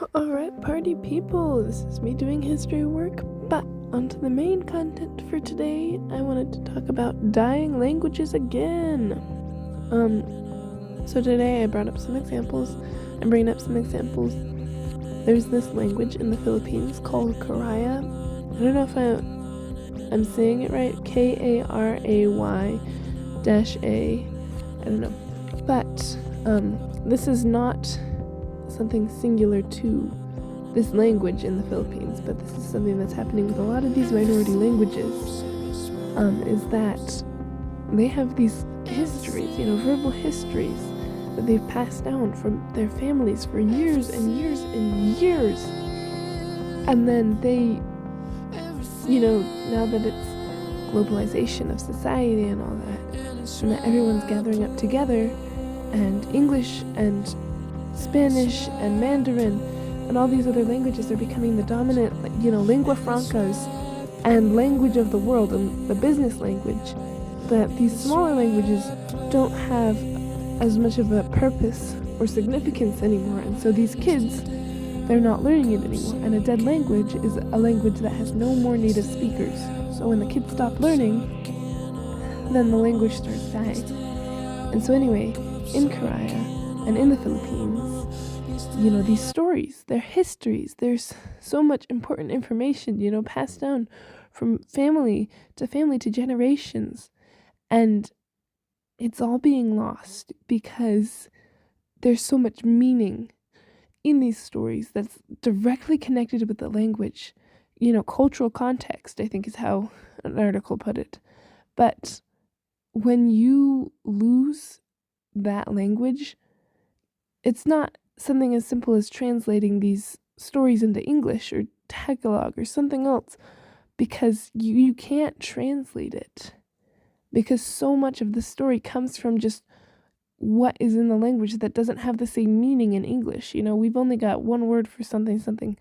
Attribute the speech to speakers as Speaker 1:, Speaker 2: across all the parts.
Speaker 1: Alright, party people, this is me doing history work, but onto the main content for today. I wanted to talk about dying languages again. So today I brought up some examples. I'm bringing up some examples. There's this language in the Philippines called Karaya. I don't know if I'm saying it right, K-A-R-A-Y -A. I don't know. But, this is not something singular to this language in the Philippines, but this is something that's happening with a lot of these minority languages, is that they have these histories, verbal histories that they've passed down from their families for years and years and years. And then they, now that it's globalization of society and all that, and that everyone's gathering up together, and English and Spanish and Mandarin and all these other languages are becoming the dominant, lingua francas and language of the world and the business language, that these smaller languages don't have as much of a purpose or significance anymore. And so these kids, they're not learning it anymore. And a dead language is a language that has no more native speakers. So when the kids stop learning, then the language starts dying. And so anyway, in Karaya and in the Philippines, these stories, their histories, there's so much important information, passed down from family to generations. And it's all being lost because there's so much meaning in these stories that's directly connected with the language. Cultural context, I think is how an article put it. But when you lose that language, it's not something as simple as translating these stories into English or Tagalog or something else, because you can't translate it, because so much of the story comes from just what is in the language that doesn't have the same meaning in English. We've only got one word for something,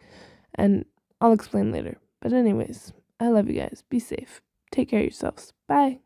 Speaker 1: and I'll explain later. But anyways, I love you guys. Be safe. Take care of yourselves. Bye.